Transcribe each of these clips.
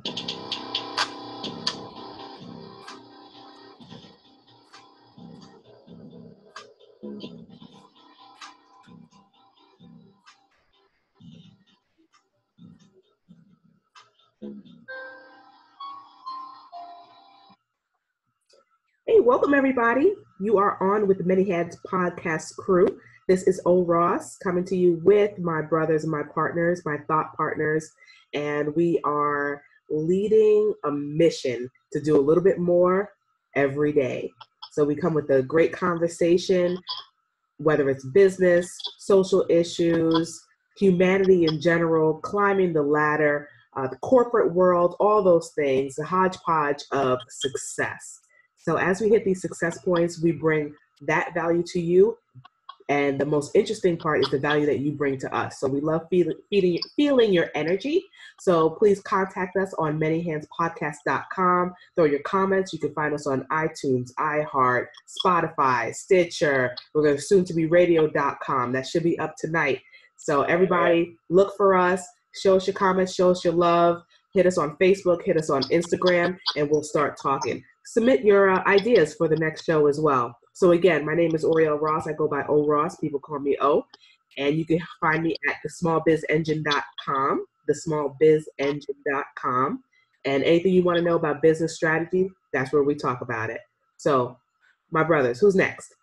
Hey, welcome everybody. You are on with the Many Heads podcast crew. This is O Ross coming to you with my brothers and my partners, my thought partners, and we are leading a mission to do a little bit more every day. So we come with a great conversation, whether it's business, social issues, humanity in general, climbing the ladder, the corporate world, all those things, the hodgepodge of success. So as we hit these success points, we bring that value to you. And the most interesting part is the value that you bring to us. So we love feeling your energy. So please contact us on manyhandspodcast.com. Throw your comments. You can find us on iTunes, iHeart, Spotify, Stitcher. We're going to soon to be radio.com. That should be up tonight. So everybody look for us. Show us your comments. Show us your love. Hit us on Facebook. Hit us on Instagram. And we'll start talking. Submit your ideas for the next show as well. So again, my name is Oriel Ross. I go by O Ross. People call me O. And you can find me at thesmallbizengine.com, thesmallbizengine.com. And anything you want to know about business strategy, that's where we talk about it. So, my brothers, who's next?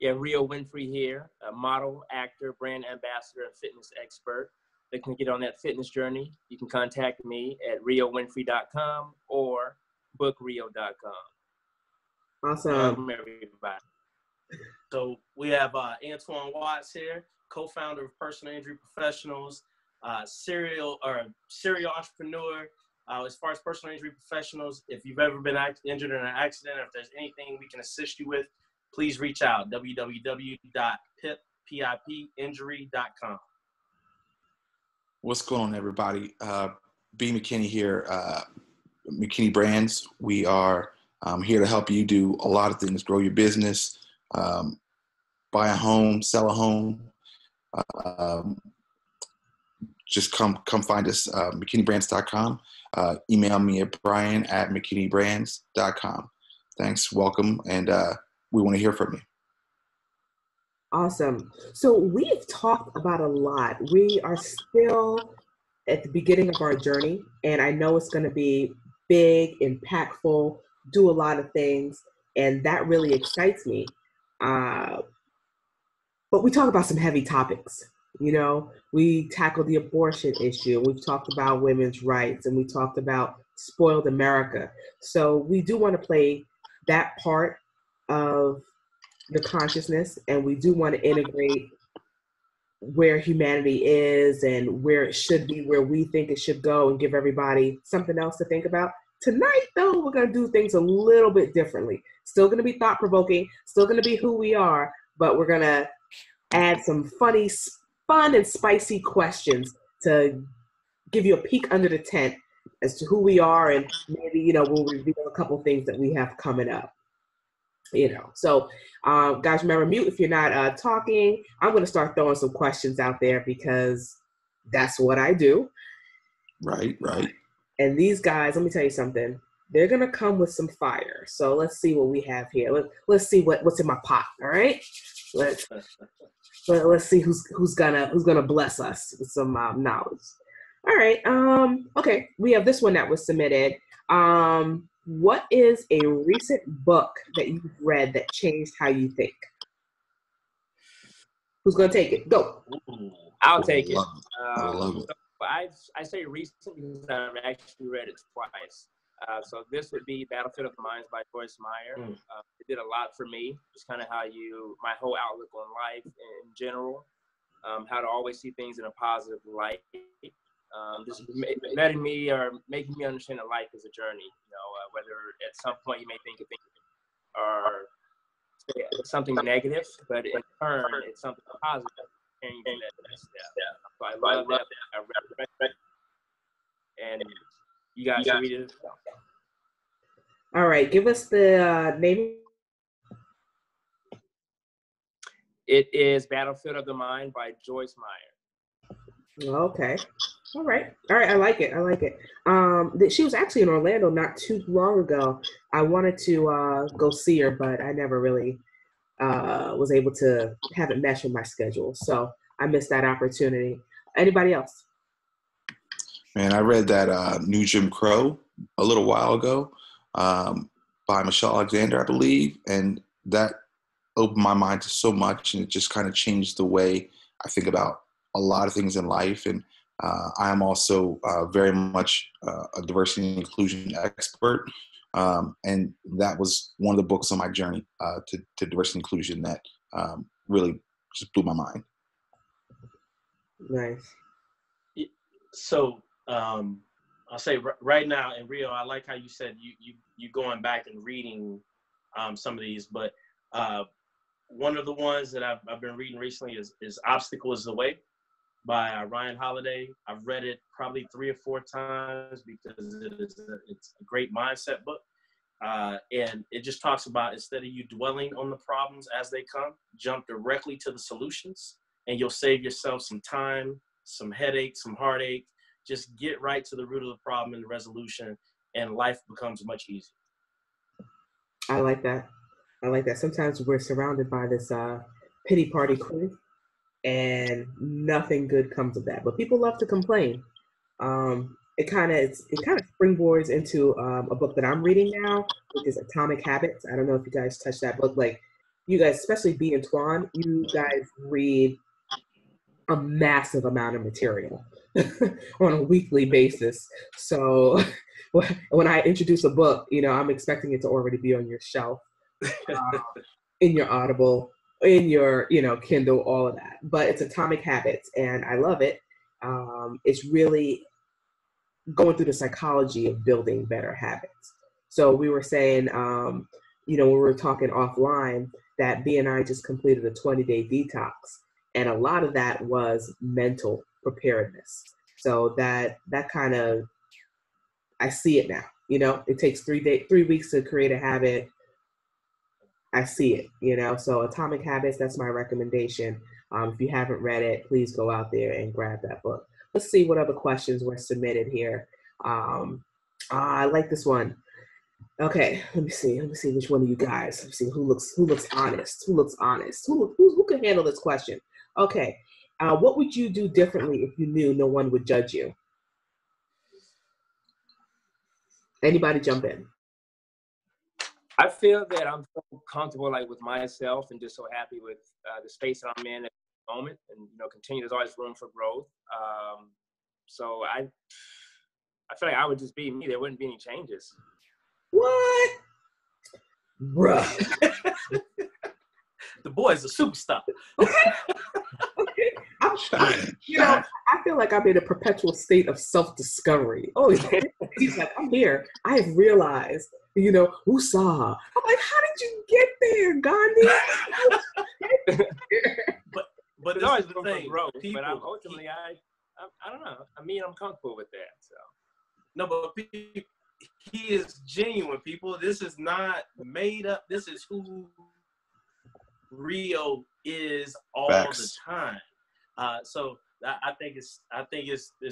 Yeah, Rio Winfrey here, a model, actor, brand ambassador, and fitness expert. They can get on that fitness journey. You can contact me at riowinfrey.com or bookrio.com. Awesome. Everybody. So we have Antoine Watts here, co-founder of Personal Injury Professionals, serial entrepreneur. As far as personal injury professionals, if you've ever been injured in an accident, or if there's anything we can assist you with, please reach out, www.pipinjury.com. What's going on, everybody? B. McKinney here, McKinney Brands. We are here to help you do a lot of things, grow your business, buy a home, sell a home. Just come find us, McKinneyBrands.com. Email me at brian@McKinneyBrands.com. Thanks, welcome, and we want to hear from you. Awesome. So we've talked about a lot. We are still at the beginning of our journey, and I know it's going to be big, impactful, do a lot of things, and that really excites me. But we talk about some heavy topics. You know, we tackled the abortion issue. We've talked about women's rights, and we talked about spoiled America. So we do want to play that part of the consciousness, and we do want to integrate where humanity is and where it should be, where we think it should go, and give everybody something else to think about. Tonight, though, we're going to do things a little bit differently. Still going to be thought-provoking, still going to be who we are, but we're going to add some fun and spicy questions to give you a peek under the tent as to who we are, and maybe, you know, we'll reveal a couple things that we have coming up. You know, so guys, remember, mute if you're not talking. I'm going to start throwing some questions out there because that's what I do. Right. And these guys, let me tell you something. They're going to come with some fire. So let's see what we have here. Let's see what's in my pot. All right. Let's see who's gonna bless us with some knowledge. All right. Okay. We have this one that was submitted. What is a recent book that you've read that changed how you think? Who's going to take it? Go. I'll take it. I love it. So I say recent because I've actually read it twice. So this would be Battlefield of the Minds by Joyce Meyer. It did a lot for me. Just kind of my whole outlook on life in general, how to always see things in a positive light. Just letting me or making me understand that life is a journey. You know, whether at some point you may think of things are something negative, but in turn it's something positive. And you that step. So I love that. I read it. And you guys should read it. All right, give us the name. It is Battlefield of the Mind by Joyce Meyer. Okay. All right. I like it. I like it. She was actually in Orlando not too long ago. I wanted to go see her, but I never really was able to have it mesh with my schedule. So I missed that opportunity. Anybody else? Man, I read that New Jim Crow a little while ago by Michelle Alexander, I believe, and that opened my mind to so much, and it just kind of changed the way I think about a lot of things in life. And I am also very much a diversity and inclusion expert, and that was one of the books on my journey to diversity and inclusion that really just blew my mind. Nice. So I'll say right now, and Rio, I like how you said you going back and reading some of these, but one of the ones that I've been reading recently is Obstacle is the Way by Ryan Holiday. I've read it probably 3 or 4 times because it's a great mindset book. And it just talks about, instead of you dwelling on the problems as they come, jump directly to the solutions, and you'll save yourself some time, some headache, some heartache. Just get right to the root of the problem and the resolution, and life becomes much easier. I like that. Sometimes we're surrounded by this pity party crew, and nothing good comes of that. But people love to complain. It kind of springboards into a book that I'm reading now, which is Atomic Habits. I don't know if you guys touch that book. Like, you guys, especially B and Twan, you guys read a massive amount of material on a weekly basis. So when I introduce a book, I'm expecting it to already be on your shelf, in your Audible, in your, Kindle, all of that. But it's Atomic Habits, and I love it. It's really going through the psychology of building better habits. So we were saying, when we were talking offline, that B and I just completed a 20-day detox. And a lot of that was mental preparedness. So that kind of, I see it now. It takes 3 weeks to create a habit. I see it, so Atomic Habits, that's my recommendation. If you haven't read it, please go out there and grab that book. Let's see what other questions were submitted here. I like this one. Okay, let me see which one of you guys. Let's see who looks honest. Who can handle this question? Okay, what would you do differently if you knew no one would judge you? Anybody jump in? I feel that I'm so comfortable with myself, and just so happy with the space that I'm in at the moment, and continue. There's always room for growth. So I feel like I would just be me. There wouldn't be any changes. What? Bruh. The boy's a superstar. Okay. I feel like I'm in a perpetual state of self-discovery. Oh, he's like, I'm here. I have realized, woosah. I'm like, how did you get there, Gandhi? but there's always room for growth. But ultimately, I don't know. I'm comfortable with that. So no, but he is genuine, people. This is not made up. This is who Rio is all the time. So I think it's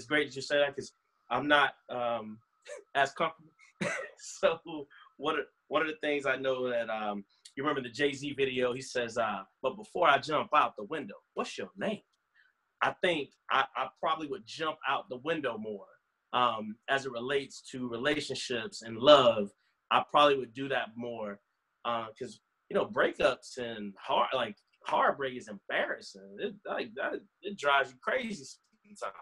great that you say that, because I'm not as comfortable. So one of the things I know that you remember the Jay-Z video, he says, but before I jump out the window, what's your name? I think I probably would jump out the window more as it relates to relationships and love. I probably would do that more because breakups and heartbreak is embarrassing. It drives you crazy sometimes.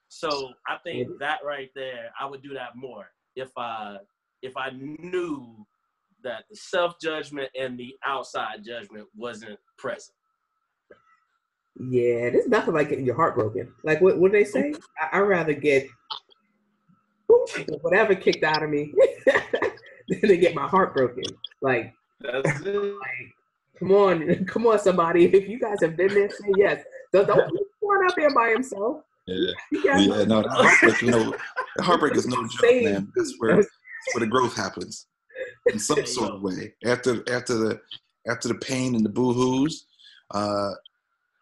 So I think that right there, I would do that more if I knew that the self-judgment and the outside judgment wasn't present. Yeah, there's nothing like getting your heart broken. Like, what do they say? I'd rather get whatever kicked out of me than to get my heart broken. Like, that's it. Come on, somebody. If you guys have been there, say yes. Don't put one out there by himself. Yeah, no, the heartbreak is no joke, man. That's where the growth happens in some sort of way. After the pain and the boo-hoos,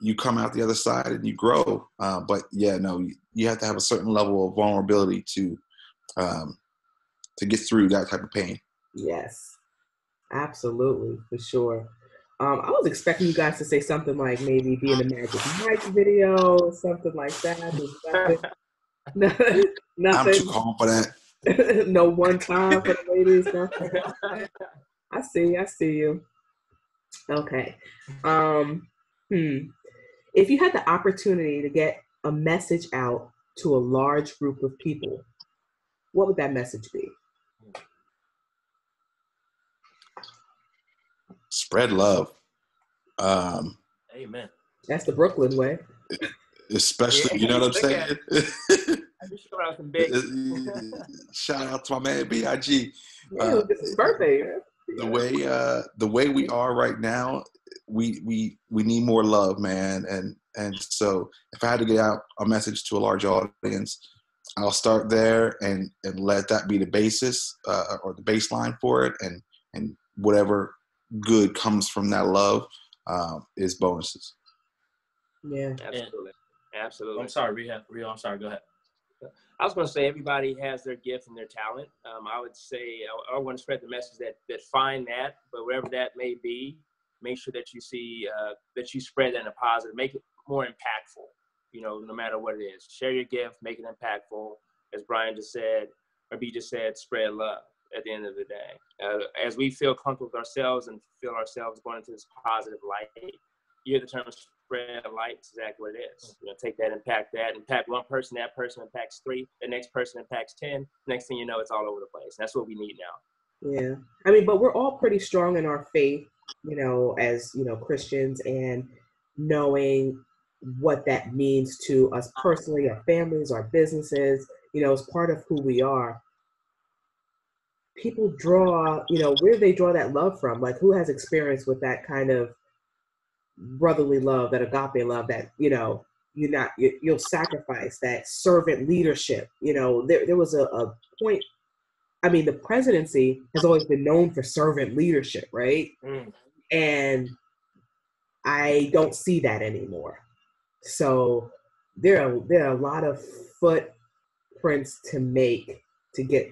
you come out the other side and you grow. But yeah, no, you have to have a certain level of vulnerability to get through that type of pain. Yes, absolutely, for sure. I was expecting you guys to say something like maybe be in the Magic Mike video, something like that. Nothing. I'm too calm for that. No one time for the ladies. Nothing. I see you. Okay. If you had the opportunity to get a message out to a large group of people, what would that message be? Spread love. Amen. That's the Brooklyn way. Especially, you know what I'm saying? Shout out to my man B.I.G. Yeah, it's his birthday. The way we are right now, we need more love, man. And so if I had to get out a message to a large audience, I'll start there and let that be the basis or the baseline for it, and whatever good comes from that love is bonuses. Yeah, absolutely. I'm sorry, Rio. I'm sorry. Go ahead. I was going to say everybody has their gift and their talent. I would say I want to spread the message that find that, but whatever that may be, make sure that you see that you spread that in a positive, make it more impactful. You know, no matter what it is, share your gift, make it impactful. As Brian just said, or B just said, spread love. At the end of the day, as we feel comfortable with ourselves and feel ourselves going into this positive light, you hear the term spread light, it's exactly what it is. You know, take that, impact one person, that person impacts 3, the next person impacts 10. Next thing you know, it's all over the place. That's what we need now. Yeah. I mean, but we're all pretty strong in our faith, you know, as, you know, Christians, and knowing what that means to us personally, our families, our businesses, you know, as part of who we are. People draw, you know, where do they draw that love from? Like, who has experience with that kind of brotherly love, that agape love, that, you know, you'll sacrifice, that servant leadership? You know, there was a point. I mean, the presidency has always been known for servant leadership, right? And I don't see that anymore. So there are a lot of footprints to make to get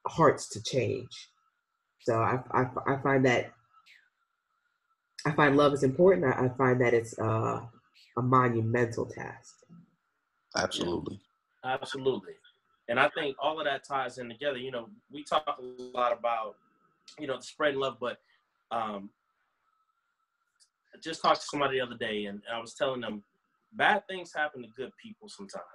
hearts to change. So I find love is important. I find that it's a monumental task. Absolutely. Yeah, absolutely. And I think all of that ties in together. You know, we talk a lot about, you know, spreading love, but I just talked to somebody the other day, and I was telling them bad things happen to good people sometimes.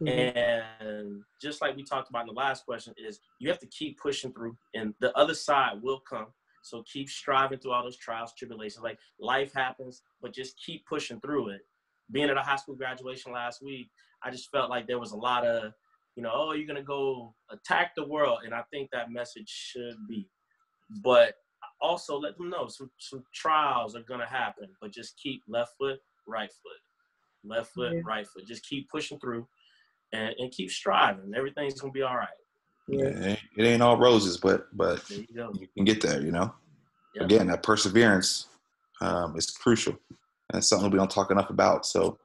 And just like we talked about in the last question, is you have to keep pushing through, and the other side will come. So keep striving through all those trials, tribulations. Like, life happens, but just keep pushing through it. Being at a high school graduation last week, I just felt like there was a lot of, you know, oh, you're going to go attack the world. And I think that message should be. But also let them know some trials are going to happen, but just keep left foot, right foot, left foot, right foot. Just keep pushing through. And keep striving. Everything's gonna be all right. Yeah, it ain't all roses, but you can get there. You know, Again, that perseverance is crucial, and it's something we don't talk enough about. So,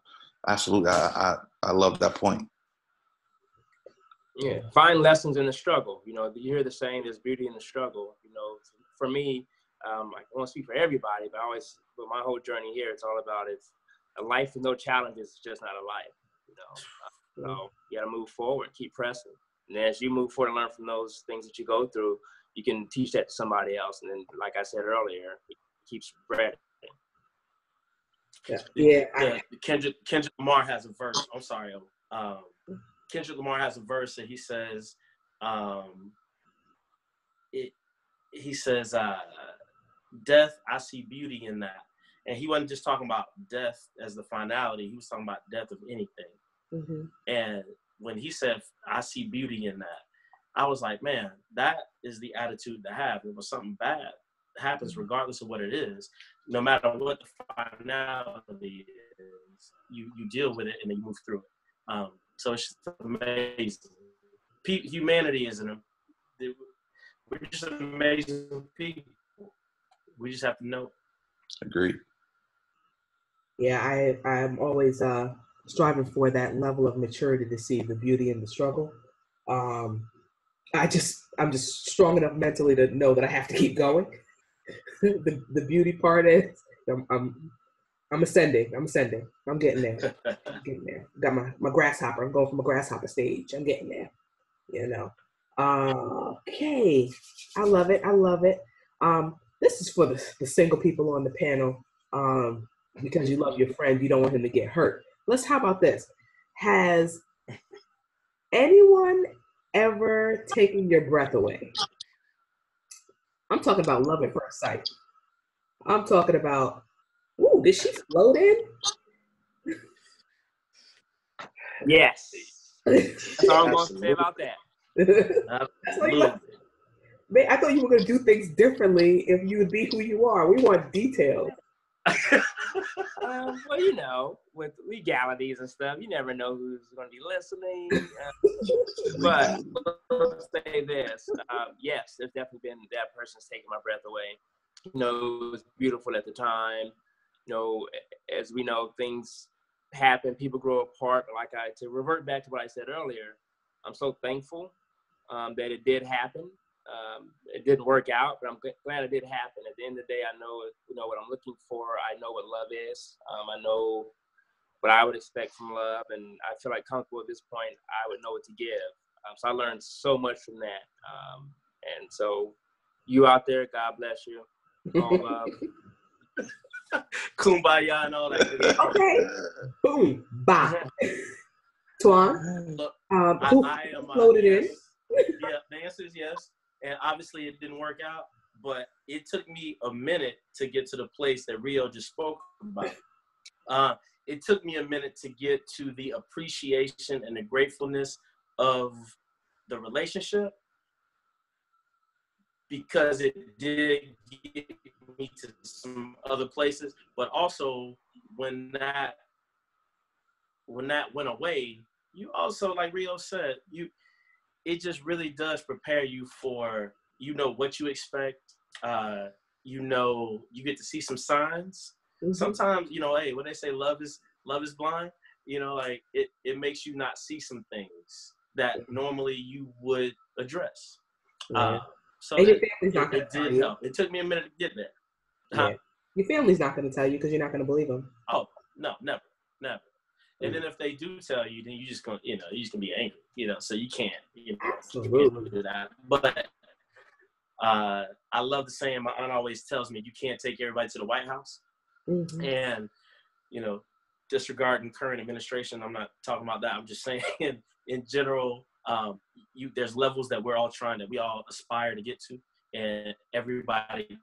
absolutely, I love that point. Yeah, find lessons in the struggle. You know, you hear the saying, "There's beauty in the struggle." You know, for me, I won't speak for everybody, but with my whole journey here, it's all about a life with no challenges is just not a life. You know. So you got to move forward, keep pressing. And as you move forward and learn from those things that you go through, you can teach that to somebody else. And then, like I said earlier, it keeps spreading. Kendrick Lamar has a verse. I'm sorry. Kendrick Lamar has a verse that he says, death, I see beauty in that. And he wasn't just talking about death as the finality. He was talking about death of anything. And when he said, I see beauty in that, I was like, man, that is the attitude to have. If something bad happens, regardless of what it is, no matter what the finality is, you deal with it and then you move through it. So it's just amazing. Humanity we're just amazing people. We just have to know. Agreed. Yeah, I'm always striving for that level of maturity to see the beauty in the struggle. Um, I'm just strong enough mentally to know that I have to keep going. The beauty part is I'm ascending. I'm ascending. I'm getting there. I'm getting there. Got my grasshopper. I'm going from a grasshopper stage. I'm getting there. You know. Okay. I love it. I love it. This is for the single people on the panel. Because you love your friend, you don't want him to get hurt. How about this? Has anyone ever taken your breath away? I'm talking about love at first sight. I'm talking about, ooh, did she float in? Yes. That's all I'm going to say about that. That's like, man, I thought you were going to do things differently if you would be who you are. We want details. Well, you know, with legalities and stuff, you never know who's going to be listening. But let's say this. Yes, there's definitely been that person's taking my breath away. You know, it was beautiful at the time. You know, as we know, things happen, people grow apart. But to revert back to what I said earlier, I'm so thankful that it did happen. It didn't work out, but I'm glad it did happen. At the end of the day, I know, you know, what I'm looking for. I know what love is. I know what I would expect from love, and I feel like comfortable at this point. I would know what to give. So I learned so much from that. And so you out there, God bless you. All love. Kumbaya and all that. Okay. Boom. Bye. Tuan, I am floated in. Yeah, the answer is yes. And obviously it didn't work out, but it took me a minute to get to the place that Rio just spoke about. It took me a minute to get to the appreciation and the gratefulness of the relationship, because it did get me to some other places. But also when that went away, you also, like Rio said, it just really does prepare you for, you know, what you expect. You know, you get to see some signs. Mm-hmm. Sometimes, you know, hey, when they say love is blind, you know, like it makes you not see some things that normally you would address. Yeah. So and your family's not it did help. It took me a minute to get there. Yeah. Your family's not going to tell you because you're not going to believe them. Oh, no, never. And then if they do tell you, then you just gonna, you know, you just gonna be angry, you know. So you can't, you know, absolutely do that. But I love the saying. My aunt always tells me, you can't take everybody to the White House. Mm-hmm. And you know, disregarding current administration, I'm not talking about that. I'm just saying, in general, there's levels that we all aspire to get to, and everybody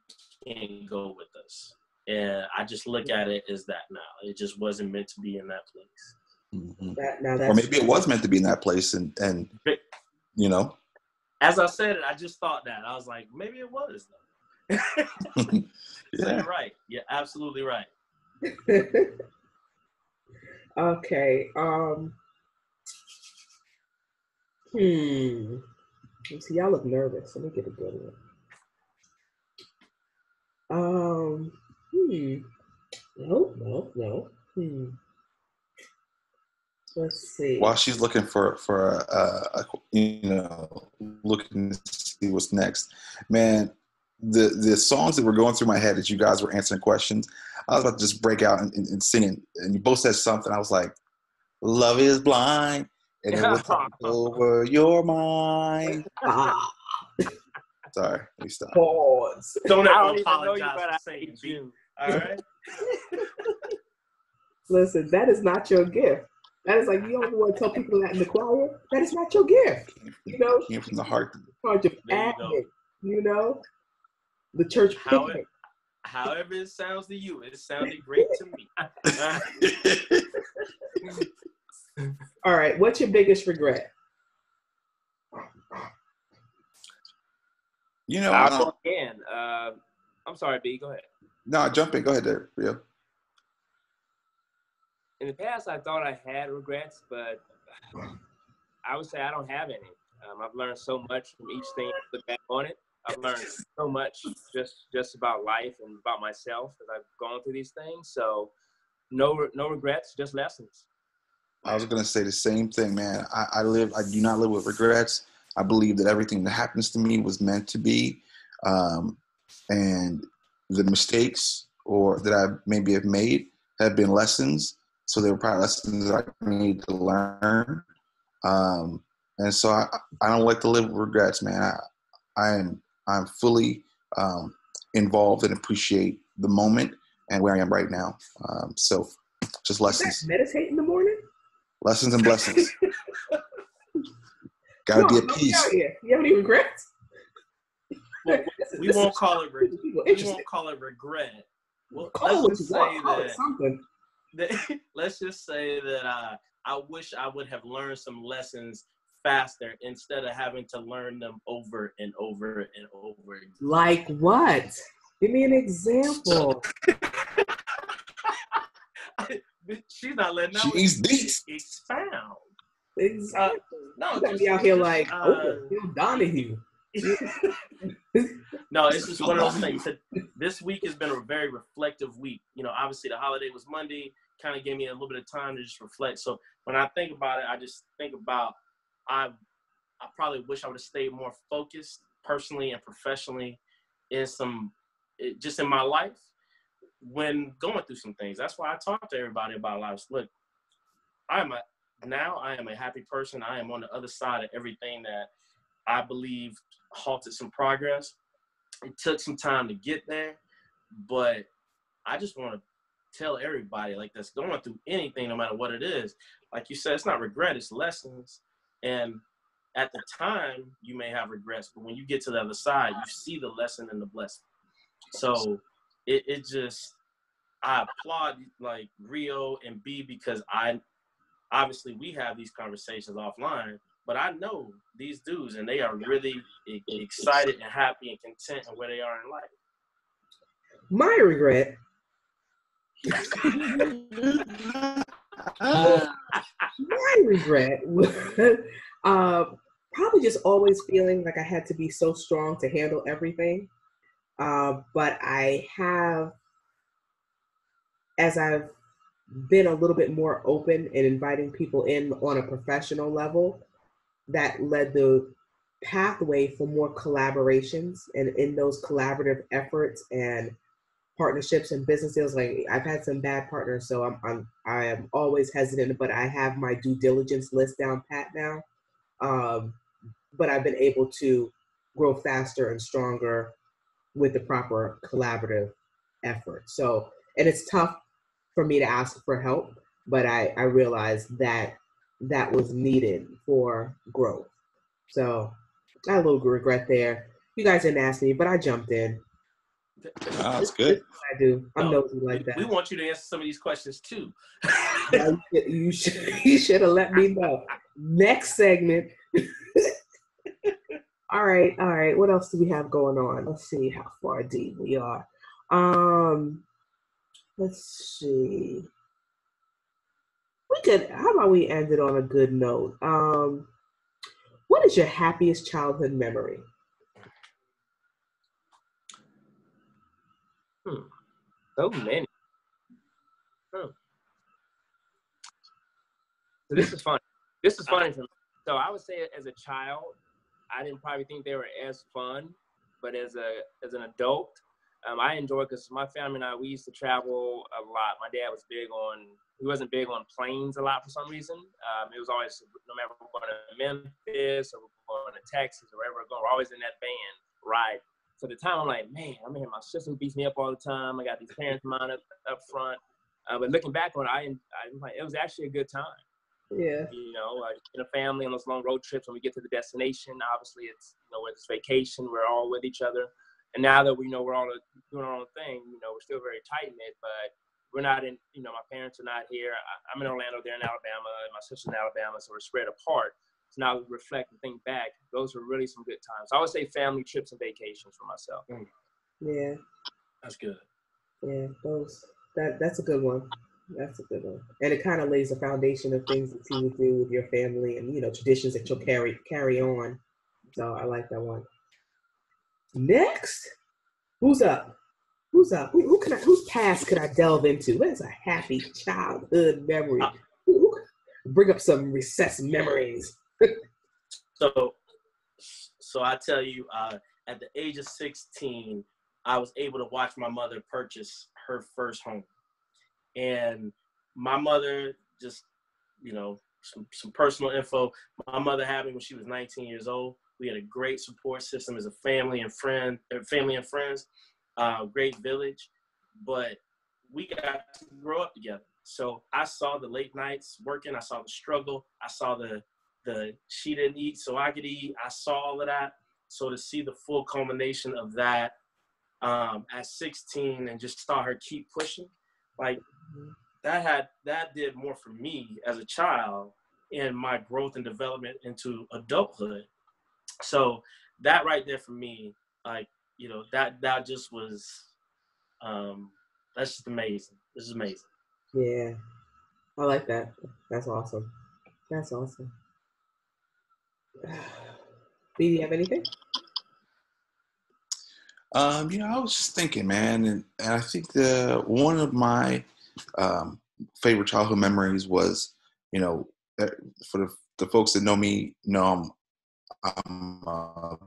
can go with us. And I just look at it as that now. It just wasn't meant to be in that place. Mm-hmm. Or maybe it was meant to be in that place, and you know. As I said it, I just thought that. I was like, maybe it was though. Yeah. So you're right. You're absolutely right. Okay. Let's see, y'all look nervous. Let me get a good one. No. Let's see. While she's looking for you know, looking to see what's next, man, the songs that were going through my head as you guys were answering questions, I was about to just break out and singing, and you both said something. I was like, "Love is blind, and it will take over your mind." Sorry, let me stop. Pause. Don't I ever don't even know you, apologize but I for saying hate B. you. All right. Listen, that is not your gift. That is like, you don't want to tell people that in the choir. That is not your gift. You know, came from the heart. You know, the church picnic. However it sounds to you, it sounded great to me. All right, what's your biggest regret? You know, I'll go again. I'm sorry, B. Go ahead. No, jump in. Go ahead there, Rio. In the past, I thought I had regrets, but I would say I don't have any. I've learned so much from each thing. Look back on it, I've learned so much just about life and about myself as I've gone through these things. So no regrets, just lessons. I was going to say the same thing, man. I do not live with regrets. I believe that everything that happens to me was meant to be. And the mistakes or that I maybe have made have been lessons. So they were probably lessons that I need to learn. And so I don't like to live with regrets, man. I'm fully involved and appreciate the moment and where I am right now. So just lessons. Meditate in the morning? Lessons and blessings. Gotta be at peace. You have any regrets? Well, we won't call it regret. Well, let's just say that I wish I would have learned some lessons faster instead of having to learn them over and over and over again. Like what? Give me an example. She's not letting out. She's deep. Expound. Exactly. No, you be out here like, Phil Donahue. No, it's just one of those things. This week has been a very reflective week. You know, obviously the holiday was Monday, kind of gave me a little bit of time to just reflect. So when I think about it, I just think about I probably wish I would have stayed more focused personally and professionally just in my life when going through some things. That's why I talk to everybody about life. Look, I am a happy person. I am on the other side of everything that I believe halted some progress. It took some time to get there, but I just want to tell everybody like that's going through anything, no matter what it is. Like you said, it's not regret, it's lessons. And at the time, you may have regrets, but when you get to the other side, you see the lesson and the blessing. So it just, I applaud like Rio and B because obviously we have these conversations offline, but I know these dudes and they are really excited and happy and content in where they are in life. My regret. My regret was probably just always feeling like I had to be so strong to handle everything. But I have, as I've been a little bit more open and inviting people in on a professional level, that led the pathway for more collaborations. And in those collaborative efforts and partnerships and business deals, like I've had some bad partners, so I am always hesitant, but I have my due diligence list down pat now. But I've been able to grow faster and stronger with the proper collaborative effort. So, and it's tough for me to ask for help, but I realized that was needed for growth. So I had a little regret there. You guys didn't ask me, but I jumped in. Oh, that's good. I do. I'm nosy like that. We want you to answer some of these questions too. You should have let me know. Next segment. All right. What else do we have going on? Let's see how far deep we are. Let's see. How about we end it on a good note? What is your happiest childhood memory? So many. So this is funny. This is funny for me. So I would say as a child, I didn't probably think they were as fun, but as an adult, I enjoy because my family and we used to travel a lot. My dad he wasn't big on planes a lot for some reason. It was always, no matter if we're going to Memphis or we're going to Texas or wherever we're going, we're always in that van ride. So at the time, I'm like, man, I'm here. My sister beats me up all the time. I got these parents of mine up front. But looking back on it, it was actually a good time. Yeah. You know, in a family on those long road trips, when we get to the destination, obviously it's, where it's vacation, we're all with each other. And now that we know we're all doing our own thing, we're still very tight-knit, but we're not in, my parents are not here. I'm in Orlando, they're in Alabama, and my sister's in Alabama, so we're spread apart. So now we reflect and think back, those were really some good times. So I would say family trips and vacations for myself. Yeah. That's good. Yeah, that's a good one. That's a good one. And it kind of lays a foundation of things that you would do with your family and, traditions that you'll carry on. So I like that one. Next, who's up? whose past could I delve into? What is a happy childhood memory? Bring up some recessed memories. So I tell you, at the age of 16, I was able to watch my mother purchase her first home. And my mother, just, some personal info. My mother had me when she was 19 years old. We had a great support system as a family and friends, great village, but we got to grow up together. So I saw the late nights working. I saw the struggle. I saw the she didn't eat so I could eat. I saw all of that. So to see the full culmination of that at 16 and just saw her keep pushing, like that did more for me as a child in my growth and development into adulthood. So that right there for me, like, that just was, that's just amazing. This is amazing. Yeah, I like that. That's awesome. That's awesome. B, do you have anything? I was just thinking, man, and I think one of my favorite childhood memories was, for the folks that know me, I'm a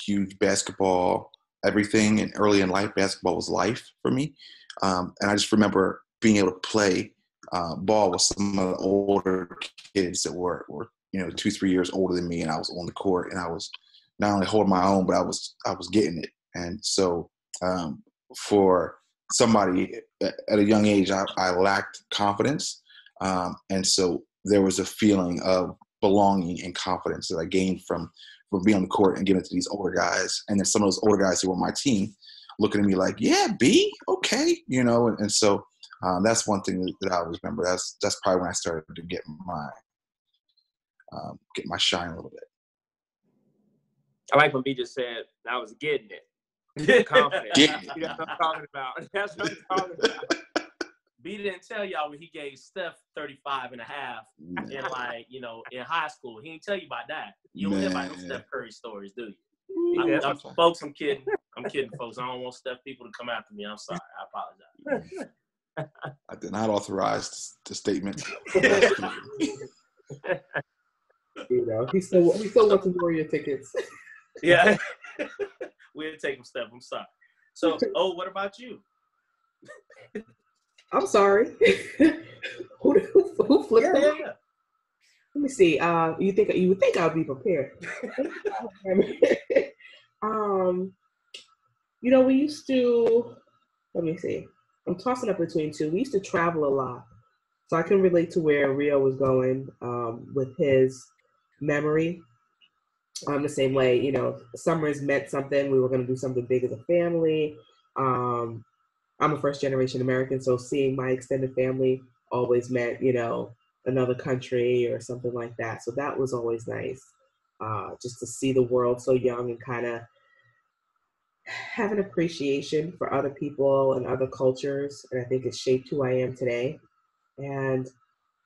huge basketball everything, and early in life, basketball was life for me. And I just remember being able to play ball with some of the older kids that were 2-3 years older than me, and I was on the court, and I was not only holding my own, but I was getting it. And so for somebody at a young age, I lacked confidence. And so there was a feeling of belonging and confidence that I gained from being on the court and giving it to these older guys. And then some of those older guys who were on my team looking at me like, yeah, B, okay. And so that's one thing that I always remember. That's probably when I started to get my shine a little bit. I like when B just said, I was getting it. Confident. Getting it. That's what I'm talking about. That's what I'm talking about. B didn't tell y'all when he gave Steph 35 and a half in high school. He didn't tell you about that. You don't hear about no Steph Curry stories, do you? Folks, I'm kidding. I'm kidding, folks. I don't want Steph people to come after me. I'm sorry. I apologize. I did not authorize the statement. He still wants to Warrior tickets. Yeah. We'll take him, Steph. I'm sorry. So, what about you? I'm sorry. Who flipped it? Yeah. Let me see. You would think I would be prepared. We used to. Let me see. I'm tossing up between two. We used to travel a lot, so I can relate to where Rio was going with his memory. The same way, summers meant something. We were going to do something big as a family. I'm a first generation American, so seeing my extended family always meant, another country or something like that. So that was always nice, just to see the world so young and kind of have an appreciation for other people and other cultures. And I think it shaped who I am today. And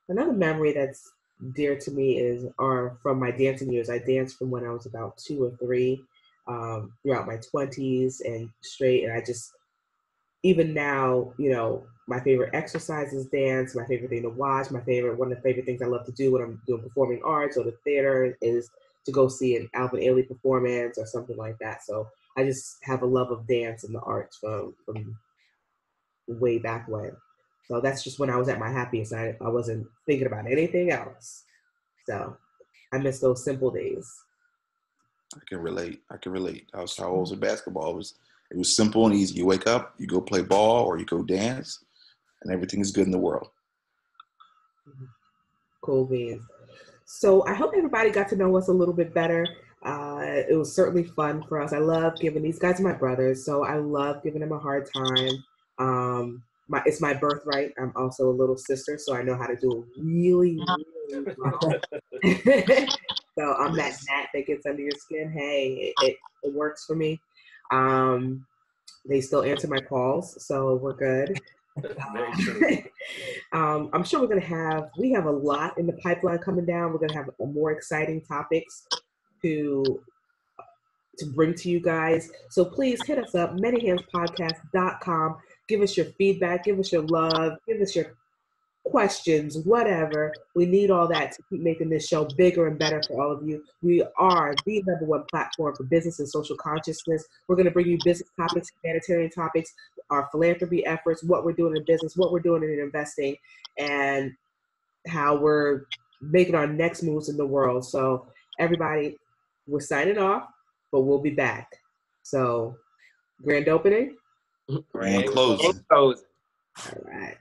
another memory that's dear to me are from my dancing years. I danced from when I was about 2 or 3 throughout my 20s and straight. And I just, even now, my favorite exercise is dance. My favorite thing to watch, one of the favorite things I love to do when I'm doing performing arts or the theater is to go see an Alvin Ailey performance or something like that. So I just have a love of dance and the arts from way back when. So that's just when I was at my happiest. I wasn't thinking about anything else. So I miss those simple days. I can relate. I was how I was with basketball. It was simple and easy. You wake up, you go play ball, or you go dance, and everything is good in the world. Cool beans. So I hope everybody got to know us a little bit better. It was certainly fun for us. I love giving these guys my brothers, so I love giving them a hard time. It's my birthright. I'm also a little sister, so I know how to do it really, really well. So I'm that gnat that gets under your skin. Hey, it works for me. They still answer my calls, so we're good. Very true. I'm sure we have a lot in the pipeline coming down. We're going to have more exciting topics to to bring to you guys. So please hit us up, manyhandspodcast.com. Give us your feedback, give us your love, give us your questions, whatever. We need all that to keep making this show bigger and better for all of you. We are the #1 platform for business and social consciousness. We're going to bring you business topics, humanitarian topics, our philanthropy efforts, what we're doing in business, what we're doing in investing, and how we're making our next moves in the world. So everybody, we're signing off, but we'll be back. So grand opening. Grand closing. All right.